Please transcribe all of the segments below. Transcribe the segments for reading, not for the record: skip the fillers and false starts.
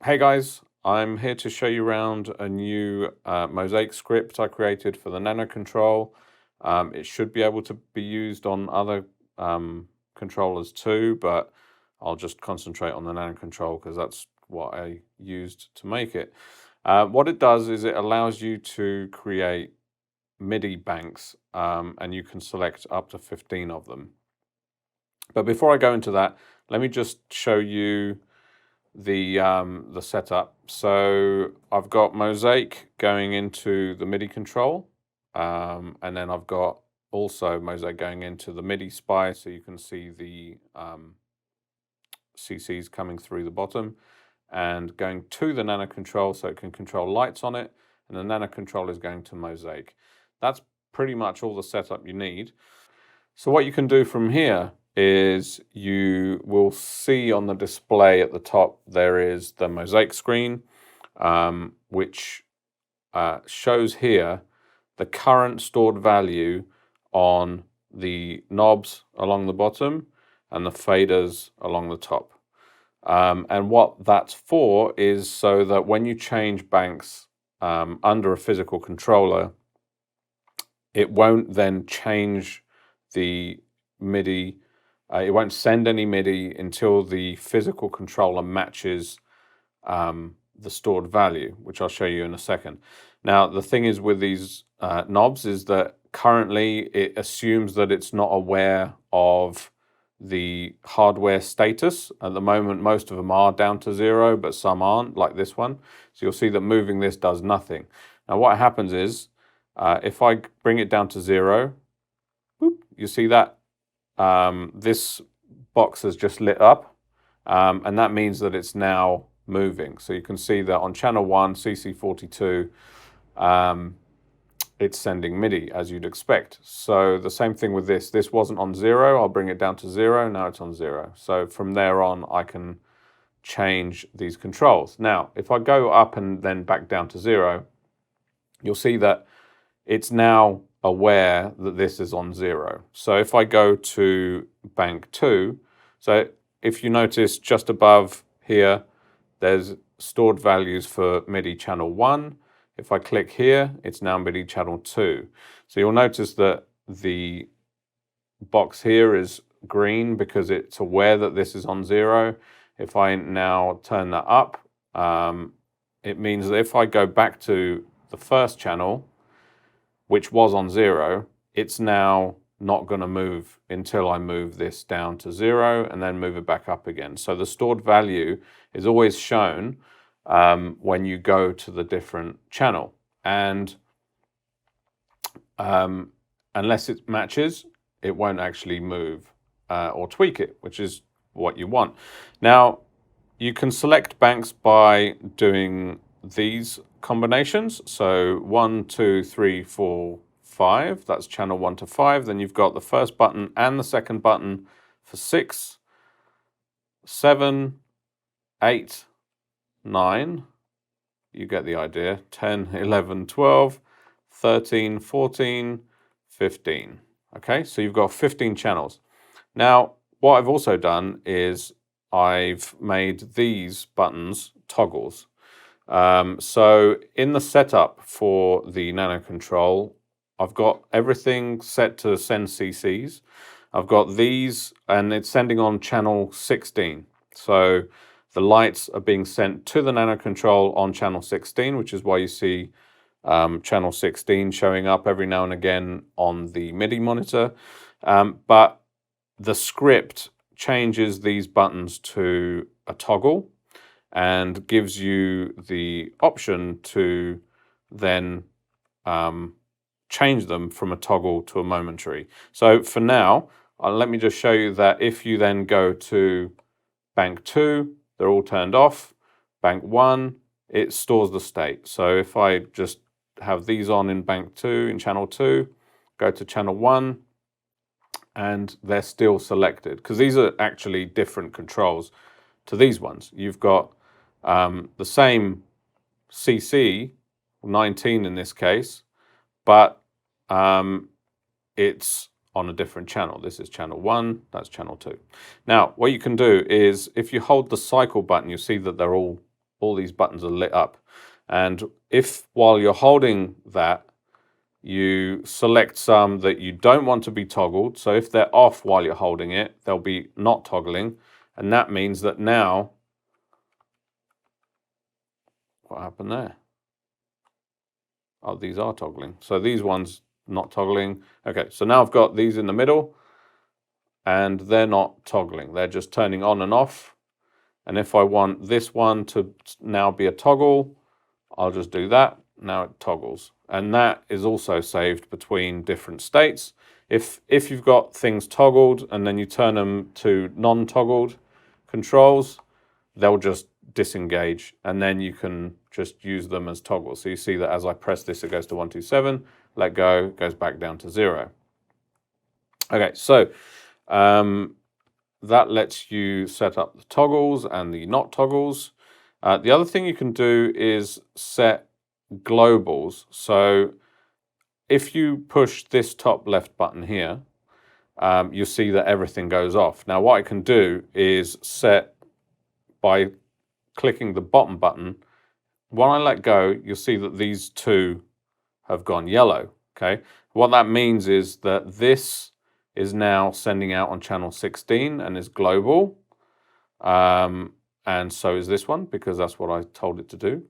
Hey guys, I'm here to show you around a new Mosaic script I created for the nanoKONTROL. It should be able to be used on other controllers too, but I'll just concentrate on the nanoKONTROL because that's what I used to make it. What it does is it allows you to create Midi banks, and you can select up to 15 of them. But before I go into that, let me just show you the setup. So I've got Mosaic going into the MIDI control, and then I've got also Mosaic going into the MIDI SPI, so you can see the CCs coming through the bottom, and going to the nanoKONTROL so it can control lights on it, and the nanoKONTROL is going to Mosaic. That's pretty much all the setup you need. So what you can do from here is you will see on the display at the top there is the Mosaic screen, which shows here the current stored value on the knobs along the bottom and the faders along the top. And what that's for is so that when you change banks under a physical controller, it won't then change the MIDI. It won't send any MIDI until the physical controller matches the stored value, which I'll show you in a second. Now, the thing is with these knobs is that currently it assumes that it's not aware of the hardware status. At the moment, most of them are down to 0, but some aren't, like this one. So you'll see that moving this does nothing. Now, what happens is, if I bring it down to 0, boop, you see that this box has just lit up, and that means that it's now moving. So you can see that on channel 1, CC42, it's sending MIDI as you'd expect. So the same thing with this. This wasn't on 0. I'll bring it down to 0. Now it's on 0. So from there on, I can change these controls. Now, if I go up and then back down to 0, you'll see that it's now aware that this is on 0. So if I go to baNK2, so if you notice just above here, there's stored values for MIDI channel 1. If I click here, it's now MIDI channel 2. So you'll notice that the box here is green because it's aware that this is on 0. If I now turn that up, it means that if I go back to the first channel, which was on 0, it's now not going to move until I move this down to 0 and then move it back up again. So the stored value is always shown when you go to the different channel. And unless it matches, it won't actually move or tweak it, which is what you want. Now, you can select banks by doing these combinations. So 1, 2, 3, 4, 5. That's channel 1 to 5. Then you've got the first button and the second button for 6, 7, 8, 9. You get the idea. 10, 11, 12, 13, 14, 15. Okay, so you've got 15 channels. Now, what I've also done is I've made these buttons toggles. So in the setup for the nanoKONTROL, I've got everything set to send CCs. I've got these, and it's sending on channel 16. So the lights are being sent to the nanoKONTROL on channel 16, which is why you see channel 16 showing up every now and again on the MIDI monitor. But the script changes these buttons to a toggle and gives you the option to then change them from a toggle to a momentary. So for now, let me just show you that if you then go to baNK2, they're all turned off. baNK1, it stores the state. So if I just have these on in baNK2, in channel 2, go to channel 1, and they're still selected, because these are actually different controls to these ones. You've got the same CC, 19 in this case, but it's on a different channel. This is channel 1, that's channel 2. Now, what you can do is, if you hold the cycle button, you see that they're all all these buttons are lit up. And if while you're holding that, you select some that you don't want to be toggled, so if they're off while you're holding it, they'll be not toggling, and that means that now, what happened there? Oh, these are toggling. So these ones not toggling. Okay, so now I've got these in the middle, and they're not toggling. They're just turning on and off. And if I want this one to now be a toggle, I'll just do that. Now it toggles. And that is also saved between different states. If you've got things toggled and then you turn them to non-toggled controls, they'll just disengage, and then you can just use them as toggles. So you see that as I press this, it goes to 127, let go, it goes back down to 0. Okay, so that lets you set up the toggles and the not toggles. The other thing you can do is set globals. So if you push this top left button here, you'll see that everything goes off. Now what I can do is set by clicking the bottom button. When I let go, you'll see that these two have gone yellow. Okay, what that means is that this is now sending out on channel 16 and is global. And so is this one, because that's what I told it to do.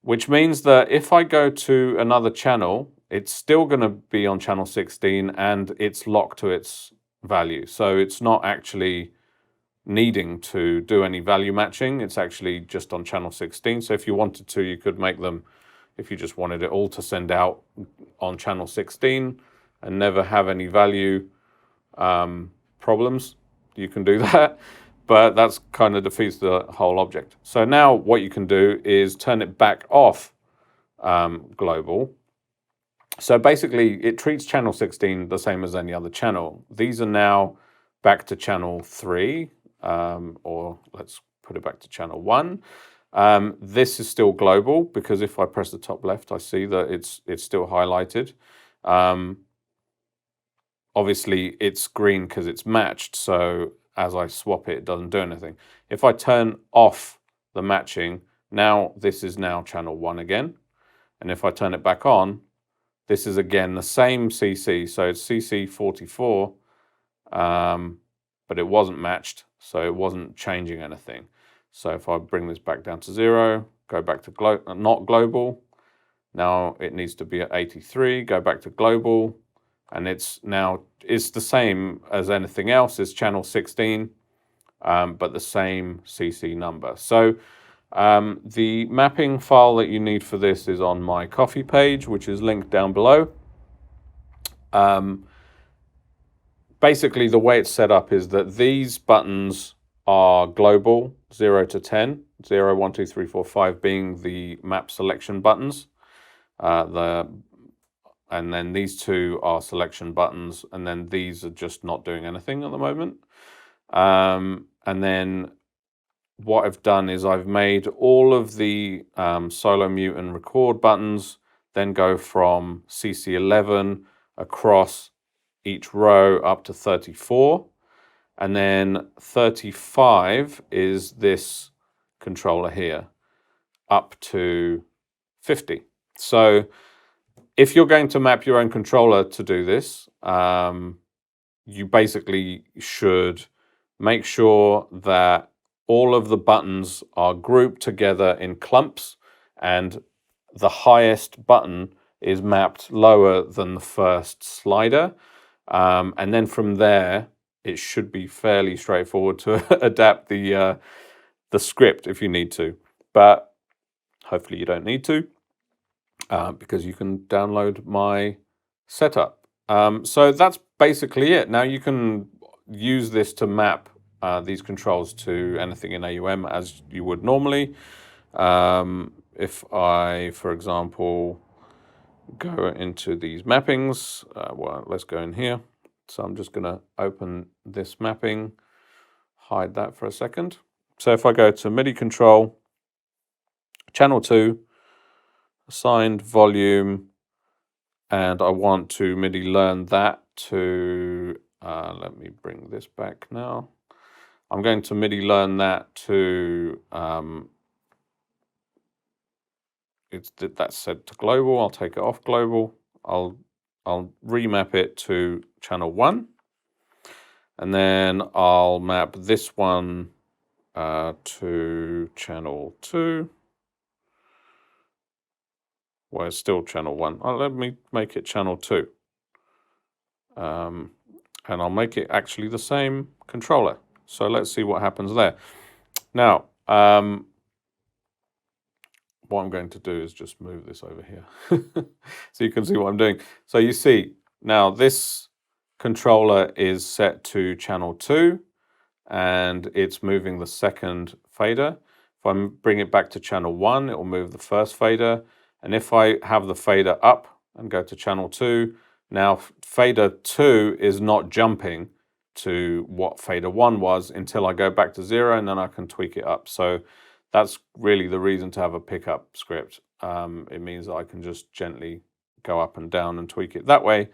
Which means that if I go to another channel, it's still going to be on channel 16 and it's locked to its value. So it's not actually needing to do any value matching. It's actually just on channel 16. So if you wanted to, you could make them, if you just wanted it all to send out on channel 16 and never have any value problems, you can do that. But that's kind of defeats the whole object. So now what you can do is turn it back off global. So basically it treats channel 16 the same as any other channel. These are now back to channel 3, or let's put it back to channel 1. This is still global because if I press the top left, I see that it's still highlighted. Obviously it's green because it's matched, so as I swap it, it doesn't do anything. If I turn off the matching, now this is now channel 1 again. And if I turn it back on, this is again the same CC. So it's CC 44, but it wasn't matched, so it wasn't changing anything. So if I bring this back down to 0, go back to not global, now it needs to be at 83, go back to global, and it's the same as anything else. It's channel 16, but the same CC number. So the mapping file that you need for this is on my Ko-fi page, which is linked down below. Basically, the way it's set up is that these buttons are global, 0 to 10, 0, 1, 2, 3, 4, 5 being the map selection buttons. And then these two are selection buttons, and then these are just not doing anything at the moment. And then what I've done is I've made all of the solo mute and record buttons then go from CC11 across each row up to 34. And then 35 is this controller here up to 50. So if you're going to map your own controller to do this, you basically should make sure that all of the buttons are grouped together in clumps and the highest button is mapped lower than the first slider. And then from there, it should be fairly straightforward to adapt the script if you need to. But hopefully you don't need to, because you can download my setup. So that's basically it. Now you can use this to map these controls to anything in AUM as you would normally. If I, for example, go into these mappings, well, let's go in here. So I'm just going to open this mapping, hide that for a second. So if I go to MIDI control, channel 2, assigned volume, and I want to MIDI learn that to, let me bring this back now. I'm going to MIDI learn that to that's set to global. I'll take it off global. I'll remap it to channel 1, and then I'll map this one to channel 2. Well, it's still channel 1. Let me make it channel 2. And I'll make it actually the same controller. So let's see what happens there. Now, what I'm going to do is just move this over here so you can see what I'm doing. So you see, now this controller is set to channel 2 and it's moving the second fader. If I bring it back to channel 1, it will move the first fader. And if I have the fader up and go to channel 2, now fader 2 is not jumping to what fader 1 was until I go back to 0, and then I can tweak it up. So that's really the reason to have a pickup script. It means that I can just gently go up and down and tweak it that way.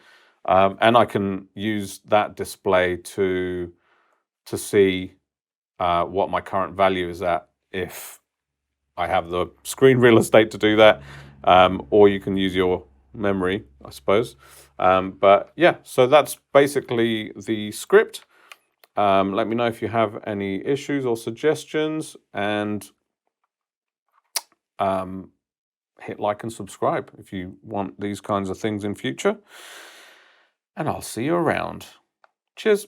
And I can use that display to see what my current value is at if I have the screen real estate to do that. Or you can use your memory, I suppose. But yeah, so that's basically the script. Let me know if you have any issues or suggestions, and hit like and subscribe if you want these kinds of things in future. And I'll see you around. Cheers.